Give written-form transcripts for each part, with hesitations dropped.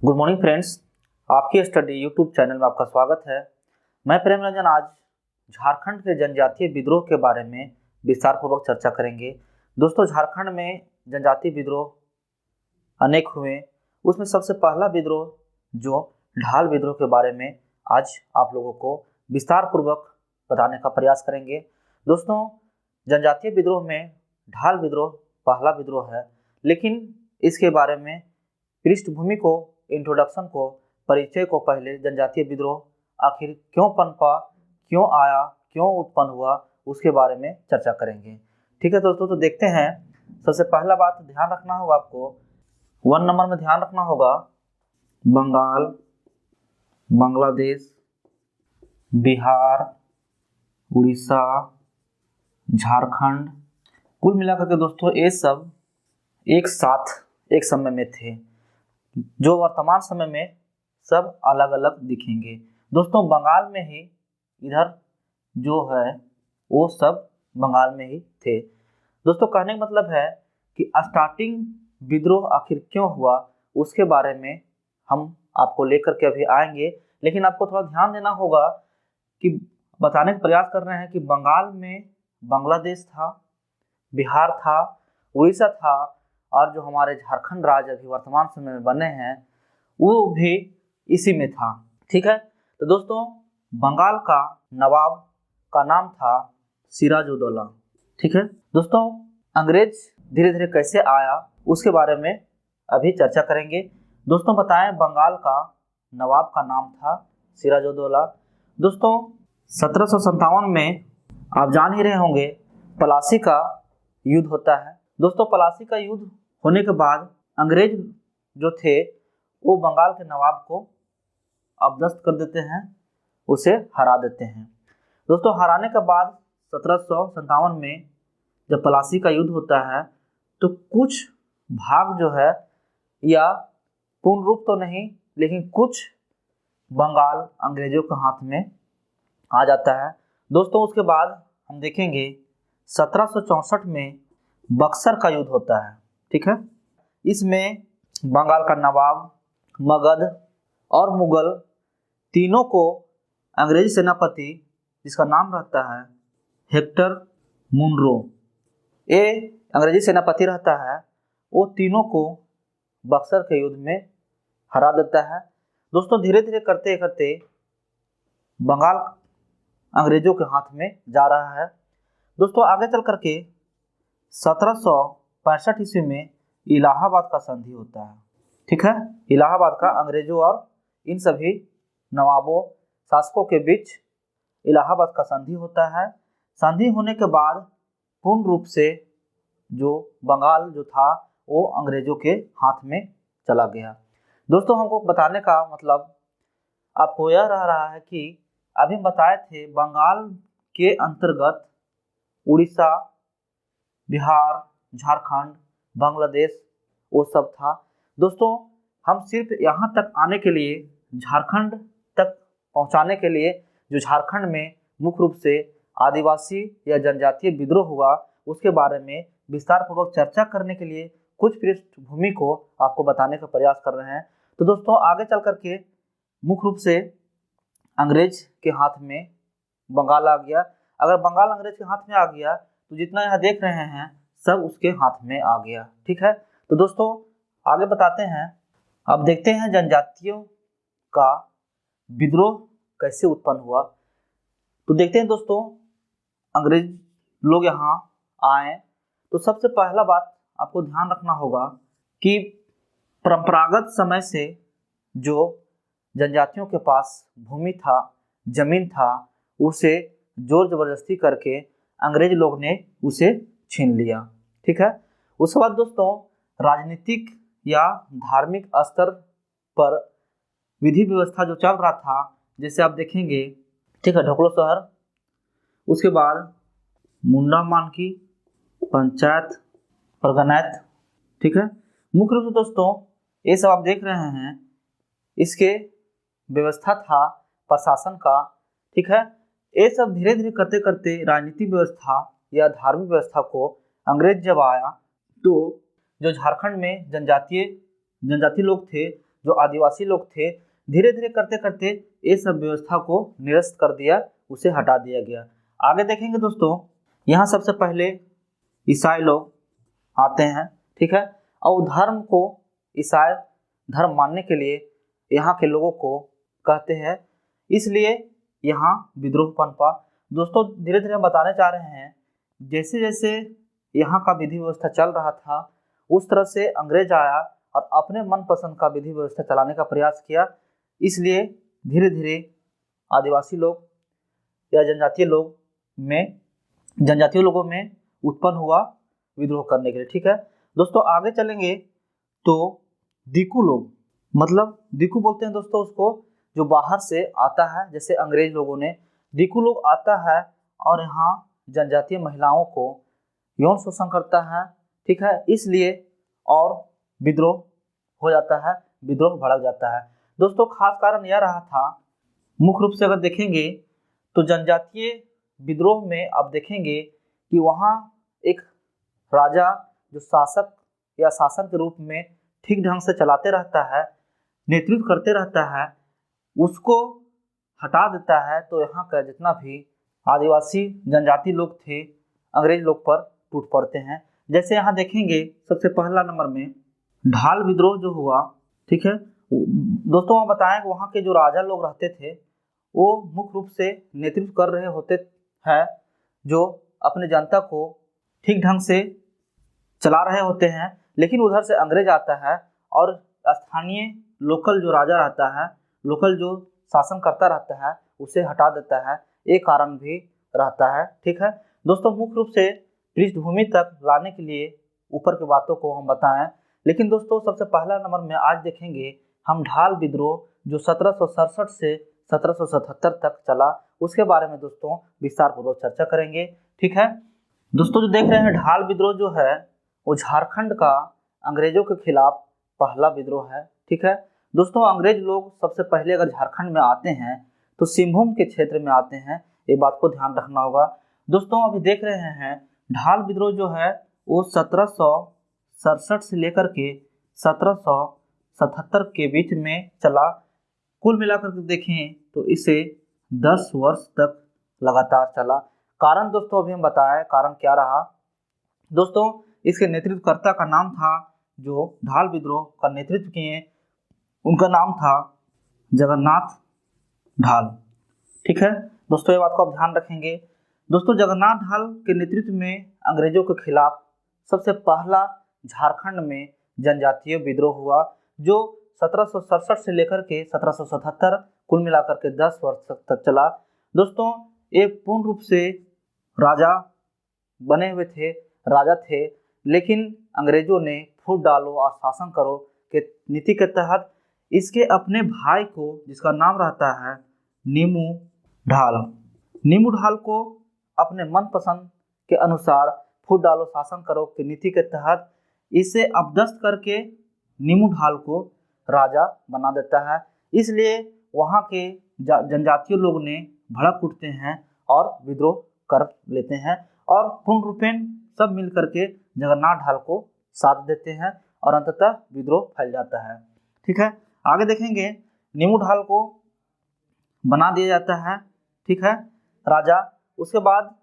Good morning friends, आपकी study YouTube channel में आपका स्वागत है। मैं प्रेम रंजन आज झारखंड के जनजातीय विद्रोह के बारे में विस्तार पूर्वक चर्चा करेंगे। दोस्तों, झारखंड में जनजातीय विद्रोह अनेक हुए, उसमें सबसे पहला विद्रोह जो ढाल विद्रोह के बारे में आज आप लोगों को विस्तार पूर्वक बताने का प्रयास करेंगे। दोस्तों, जनजातीय विद्रोह में ढाल विद्रोह पहला विद्रोह है, लेकिन इसके बारे में पृष्ठभूमि को, इंट्रोडक्शन को, परिचय को पहले जनजातीय विद्रोह आखिर क्यों पनपा, क्यों आया, क्यों उत्पन्न हुआ, उसके बारे में चर्चा करेंगे। ठीक है दोस्तों, तो देखते हैं। सबसे पहला बात ध्यान रखना होगा आपको, 1 नंबर में ध्यान रखना होगा बंगाल, बांग्लादेश, बिहार, उड़ीसा, झारखंड, कुल मिलाकर के दोस्तों ये सब एक साथ एक समय में थे, जो वर्तमान समय में सब अलग अलग दिखेंगे। दोस्तों, बंगाल में ही इधर जो है वो सब बंगाल में ही थे। दोस्तों, कहने का मतलब है कि स्टार्टिंग विद्रोह आखिर क्यों हुआ उसके बारे में हम आपको लेकर के अभी आएंगे, लेकिन आपको थोड़ा ध्यान देना होगा कि बताने का प्रयास कर रहे हैं कि बंगाल में बांग्लादेश था, बिहार था, उड़ीसा था, और जो हमारे झारखंड राज्य अभी वर्तमान समय में बने हैं वो भी इसी में था। ठीक है, तो दोस्तों बंगाल का नवाब का नाम था सिराजुद्दौला। ठीक है दोस्तों, अंग्रेज धीरे धीरे कैसे आया उसके बारे में अभी चर्चा करेंगे। दोस्तों बताएं, बंगाल का नवाब का नाम था सिराजुद्दौला। दोस्तों 1757 में आप जान ही रहे होंगे प्लासी का युद्ध होता है। दोस्तों प्लासी का युद्ध होने के बाद अंग्रेज जो थे वो बंगाल के नवाब को अपदस्थ कर देते हैं, उसे हरा देते हैं। दोस्तों हराने के बाद 1757 में जब प्लासी का युद्ध होता है तो कुछ भाग जो है, या पूर्ण रूप तो नहीं लेकिन कुछ बंगाल अंग्रेजों के हाथ में आ जाता है। दोस्तों उसके बाद हम देखेंगे 1764 में बक्सर का युद्ध होता है। ठीक है, इसमें बंगाल का नवाब, मगध और मुगल तीनों को अंग्रेजी सेनापति जिसका नाम रहता है हेक्टर मुनरो, ये अंग्रेजी सेनापति रहता है, वो तीनों को बक्सर के युद्ध में हरा देता है। दोस्तों धीरे धीरे करते करते बंगाल अंग्रेजों के हाथ में जा रहा है। दोस्तों आगे चल करके 1765 ईस्वी में इलाहाबाद का संधि होता है। ठीक है, इलाहाबाद का अंग्रेजों और इन सभी नवाबों, शासकों के बीच इलाहाबाद का संधि होता है। संधि होने के बाद पूर्ण रूप से जो बंगाल जो था वो अंग्रेजों के हाथ में चला गया। दोस्तों हमको बताने का मतलब आपको यह रह रहा है कि अभी हम बताए थे बंगाल के अंतर्गत उड़ीसा, बिहार, झारखंड, बांग्लादेश वो सब था। दोस्तों हम सिर्फ यहाँ तक आने के लिए, झारखंड तक पहुँचाने के लिए, जो झारखंड में मुख्य रूप से आदिवासी या जनजातीय विद्रोह हुआ उसके बारे में विस्तार पूर्वक चर्चा करने के लिए कुछ पृष्ठभूमि को आपको बताने का प्रयास कर रहे हैं। तो दोस्तों आगे चल करके मुख्य रूप से अंग्रेज के हाथ में बंगाल आ गया। अगर बंगाल अंग्रेज के हाथ में आ गया तो जितना यहाँ देख रहे हैं सब उसके हाथ में आ गया। ठीक है, तो दोस्तों आगे बताते हैं। अब देखते हैं जनजातियों का विद्रोह कैसे उत्पन्न हुआ। तो देखते हैं दोस्तों, अंग्रेज लोग यहाँ आए तो सबसे पहला बात आपको ध्यान रखना होगा कि परंपरागत समय से जो जनजातियों के पास भूमि था, जमीन था, उसे जोर जबरदस्ती करके अंग्रेज लोग ने उसे छीन लिया। ठीक है, उसके बाद दोस्तों राजनीतिक या धार्मिक स्तर पर विधि व्यवस्था जो चल रहा था, जैसे आप देखेंगे, ठीक है, ढोकलो शहर, उसके बाद मुंडा मानकी, पंचायत, परगनायत। ठीक है, मुख्य रूप से दोस्तों ये सब आप देख रहे हैं, इसके व्यवस्था था प्रशासन का। ठीक है, ये सब धीरे धीरे करते करते राजनीतिक व्यवस्था या धार्मिक व्यवस्था को अंग्रेज जब आया तो जो झारखंड में जनजातीय लोग थे, जो आदिवासी लोग थे, धीरे धीरे करते करते ये सब व्यवस्था को निरस्त कर दिया, उसे हटा दिया गया। आगे देखेंगे दोस्तों, यहाँ सबसे पहले ईसाई लोग आते हैं, ठीक है, और धर्म को ईसाई धर्म मानने के लिए यहाँ के लोगों को कहते हैं, इसलिए यहाँ विद्रोह पनपा। दोस्तों धीरे धीरे हम बताने चाह रहे हैं, जैसे जैसे यहाँ का विधि व्यवस्था चल रहा था, उस तरह से अंग्रेज आया और अपने मनपसंद का विधि व्यवस्था चलाने का प्रयास किया, इसलिए धीरे धीरे आदिवासी लोग या जनजातीय लोगों में उत्पन्न हुआ विद्रोह करने के लिए, ठीक है। दोस्तों आगे चलेंगे तो दिकू लोग, मतलब दिकू बोलते हैं दोस्तों उसको जो बाहर से आता है, जैसे अंग्रेज लोगों ने, दिकू लोग आता है और यहाँ जनजातीय महिलाओं को यौन शोषण करता है, ठीक है, इसलिए और विद्रोह हो जाता है, विद्रोह भड़क जाता है। दोस्तों खास कारण यह रहा था, मुख्य रूप से अगर देखेंगे तो जनजातीय विद्रोह में अब देखेंगे कि वहाँ एक राजा जो शासक या शासन के रूप में ठीक ढंग से चलाते रहता है, नेतृत्व करते रहता है, उसको हटा देता है, तो यहाँ का जितना भी आदिवासी जनजाति लोग थे अंग्रेज लोग पर टूट पड़ते हैं। जैसे यहाँ देखेंगे सबसे पहला नंबर में ढाल विद्रोह जो हुआ, ठीक है। दोस्तों वहाँ बताएं कि वहाँ के जो राजा लोग रहते थे वो मुख्य रूप से नेतृत्व कर रहे होते हैं, जो अपने जनता को ठीक ढंग से चला रहे होते हैं, लेकिन उधर से अंग्रेज आता है और स्थानीय लोकल जो राजा रहता है, लोकल जो शासन करता रहता है, उसे हटा देता है, एक कारण भी रहता है, ठीक है। दोस्तों मुख्य रूप से पृष्ठभूमि तक लाने के लिए ऊपर की बातों को हम बताएं, लेकिन दोस्तों सबसे पहला नंबर में आज देखेंगे हम ढाल विद्रोह जो 1767 से 1777 तक चला, उसके बारे में दोस्तों विस्तार पूर्वक चर्चा करेंगे, ठीक है। दोस्तों जो देख रहे हैं ढाल विद्रोह जो है वो झारखंड का अंग्रेजों के खिलाफ पहला विद्रोह है, ठीक है। दोस्तों अंग्रेज लोग सबसे पहले अगर झारखंड में आते हैं तो सिंहभूम के क्षेत्र में आते हैं, ये बात को ध्यान रखना होगा। दोस्तों अभी देख रहे हैं ढाल विद्रोह जो है वो 1767 से लेकर के 1777 के बीच में चला। कुल मिलाकर के देखें तो इसे 10 वर्ष तक लगातार चला। कारण दोस्तों अभी हम बताएं कारण क्या रहा। दोस्तों इसके नेतृत्वकर्ता का नाम था, जो ढाल विद्रोह का नेतृत्व किए, उनका नाम था जगन्नाथ ढाल, ठीक है। दोस्तों ये बात को आप ध्यान रखेंगे। दोस्तों जगन्नाथ ढाल के नेतृत्व में अंग्रेजों के खिलाफ सबसे पहला झारखंड में जनजातीय विद्रोह हुआ, जो 1767 से लेकर के 1777 कुल मिलाकर के 10 वर्ष तक चला। दोस्तों ये पूर्ण रूप से राजा बने हुए थे, राजा थे, लेकिन अंग्रेजों ने फूट डालो और शासन करो के नीति के तहत इसके अपने भाई को, जिसका नाम रहता है नीमू ढाल को अपने मनपसंद के अनुसार फूट डालो शासन करो की नीति के तहत इसे अपदस्थ करके नीमू ढाल को राजा बना देता है। इसलिए वहाँ के जनजातीय लोग ने भड़क उठते हैं और विद्रोह कर लेते हैं और पूर्ण रूपेण सब मिल करके जगन्नाथ ढाल को साथ देते हैं और अंततः विद्रोह फैल जाता है, ठीक है। आगे देखेंगे नीमू ढाल को बना दिया जाता है, ठीक है, राजा। उसके बाद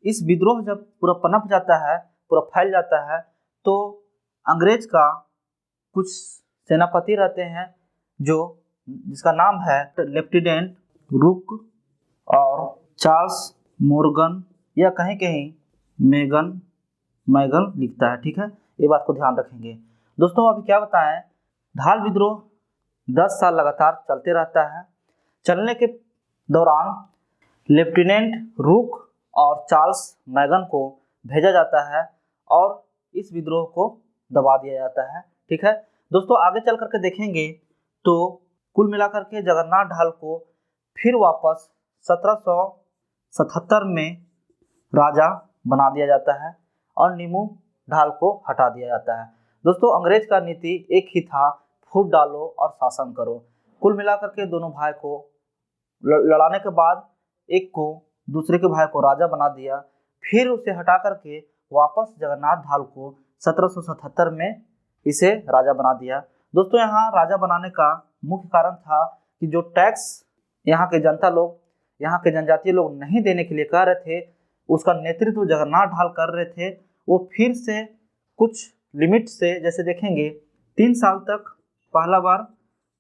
इस विद्रोह जब पूरा पनप जाता है, पूरा फैल जाता है, तो अंग्रेज का कुछ सेनापति रहते हैं जिसका नाम है लेफ्टिनेंट रुक और चार्ल्स मोर्गन या कहीं कहीं मैगन लिखता है, ठीक है, ये बात को ध्यान रखेंगे। दोस्तों अभी क्या बताएं, ढाल विद्रोह 10 साल लगातार चलते रहता है। चलने के दौरान लेफ्टिनेंट रुक और चार्ल्स मैगन को भेजा जाता है और इस विद्रोह को दबा दिया जाता है, ठीक है। दोस्तों आगे चल करके देखेंगे तो कुल मिलाकर के जगन्नाथ ढाल को फिर वापस 1777 में राजा बना दिया जाता है और नीमू ढाल को हटा दिया जाता है। दोस्तों अंग्रेज का नीति एक ही था, फूट डालो और शासन करो। कुल मिलाकर के दोनों भाई को लड़ाने के बाद एक को दूसरे के भाई को राजा बना दिया, फिर उसे हटा करके वापस जगन्नाथ ढाल को 1777 में इसे राजा बना दिया। दोस्तों यहाँ राजा बनाने का मुख्य कारण था कि जो टैक्स यहाँ के जनता लोग, यहाँ के जनजातीय लोग नहीं देने के लिए कह रहे थे, उसका नेतृत्व जगन्नाथ ढाल कर रहे थे। वो फिर से कुछ लिमिट से, जैसे देखेंगे 3 साल तक, पहला बार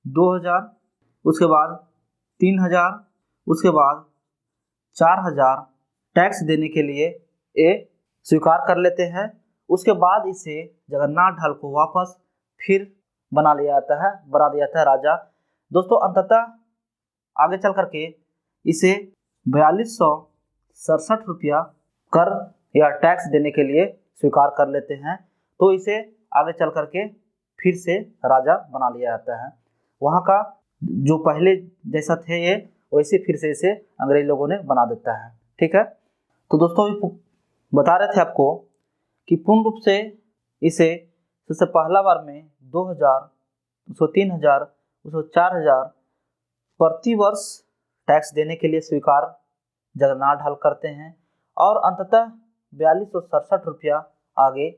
2000, उसके बाद 3000, उसके बाद 4000 टैक्स देने के लिए ये स्वीकार कर लेते हैं। उसके बाद इसे जगन्नाथ ढाल को वापस फिर बना दिया जाता है राजा। दोस्तों अंततः आगे चल करके इसे 4267 रुपया कर या टैक्स देने के लिए स्वीकार कर लेते हैं। तो इसे आगे चल करके फिर से राजा बना लिया जाता है। वहाँ का जो पहले जैसा थे ये, वैसे फिर से इसे अंग्रेज लोगों ने बना देता है। ठीक है, तो दोस्तों बता रहे थे आपको कि पूर्ण रूप से इसे सबसे पहला बार में 2000, उसको 3000, उसको 4000 प्रति वर्ष टैक्स देने के लिए स्वीकार जगन्नाथ ढाल करते हैं और अंततः 4267 रुपया आगे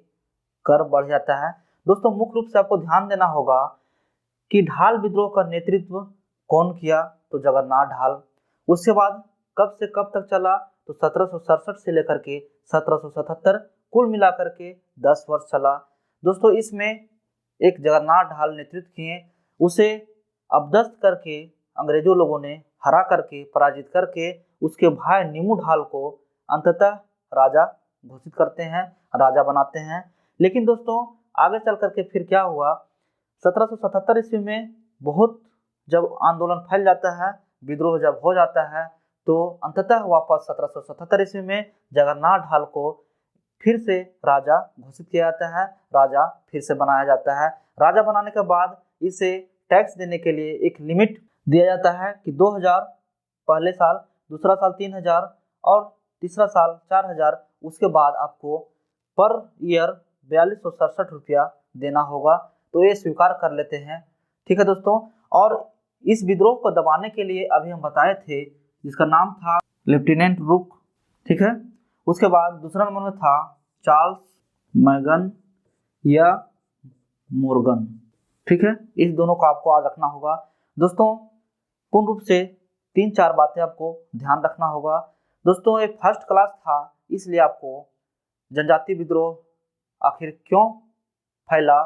कर बढ़ जाता है। दोस्तों मुख्य रूप से आपको ध्यान देना होगा कि ढाल विद्रोह का नेतृत्व कौन किया, तो जगन्नाथ ढाल। उसके बाद कब से कब तक चला, तो 1767 से लेकर के 1777, कुल मिलाकर के 10 वर्ष चला। दोस्तों इसमें एक जगन्नाथ ढाल नेतृत्व किए, उसे अबदस्त करके अंग्रेजों लोगों ने हरा करके, पराजित करके उसके भाई नीमू ढाल को अंततः राजा घोषित करते हैं, राजा बनाते हैं। लेकिन दोस्तों आगे चल करके फिर क्या हुआ, 1777 ईस्वी में बहुत जब आंदोलन फैल जाता है, विद्रोह जब हो जाता है, तो अंततः वापस 1777 ईस्वी में जगन्नाथ ढाल को फिर से राजा घोषित किया जाता है, राजा फिर से बनाया जाता है। राजा बनाने के बाद इसे टैक्स देने के लिए एक लिमिट दिया जाता है कि 2000 पहले साल, दूसरा साल 3000 और तीसरा साल 4000। उसके बाद आपको पर ईयर 4267 रुपया देना होगा। तो ये स्वीकार कर लेते हैं। ठीक है दोस्तों, और इस विद्रोह को दबाने के लिए अभी हम बताए थे, जिसका नाम था लेफ्टिनेंट रुक। ठीक है, उसके बाद दूसरा नंबर में था चार्ल्स मैगन या मोर्गन। ठीक है, इस दोनों को आपको याद रखना होगा। दोस्तों पूर्ण रूप से 3-4 बातें आपको ध्यान रखना होगा। दोस्तों ये फर्स्ट क्लास था, इसलिए आपको जनजातीय विद्रोह आखिर क्यों फैला,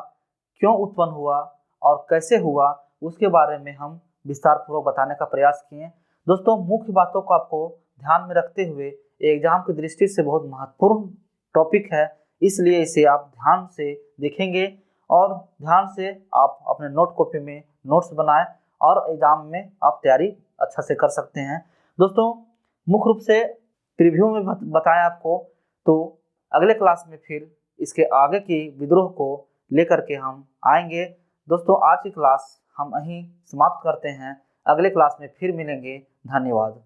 क्यों उत्पन्न हुआ और कैसे हुआ, उसके बारे में हम विस्तार पूर्वक बताने का प्रयास किए। दोस्तों मुख्य बातों को आपको ध्यान में रखते हुए, एग्जाम की दृष्टि से बहुत महत्वपूर्ण टॉपिक है, इसलिए इसे आप ध्यान से देखेंगे और ध्यान से आप अपने नोट कॉपी में नोट्स बनाएं और एग्जाम में आप तैयारी अच्छा से कर सकते हैं। दोस्तों मुख्य रूप से प्रीव्यू में बताया आपको, तो अगले क्लास में फिर इसके आगे की विद्रोह को लेकर के हम आएंगे। दोस्तों आज की क्लास हम यहीं समाप्त करते हैं, अगले क्लास में फिर मिलेंगे। धन्यवाद।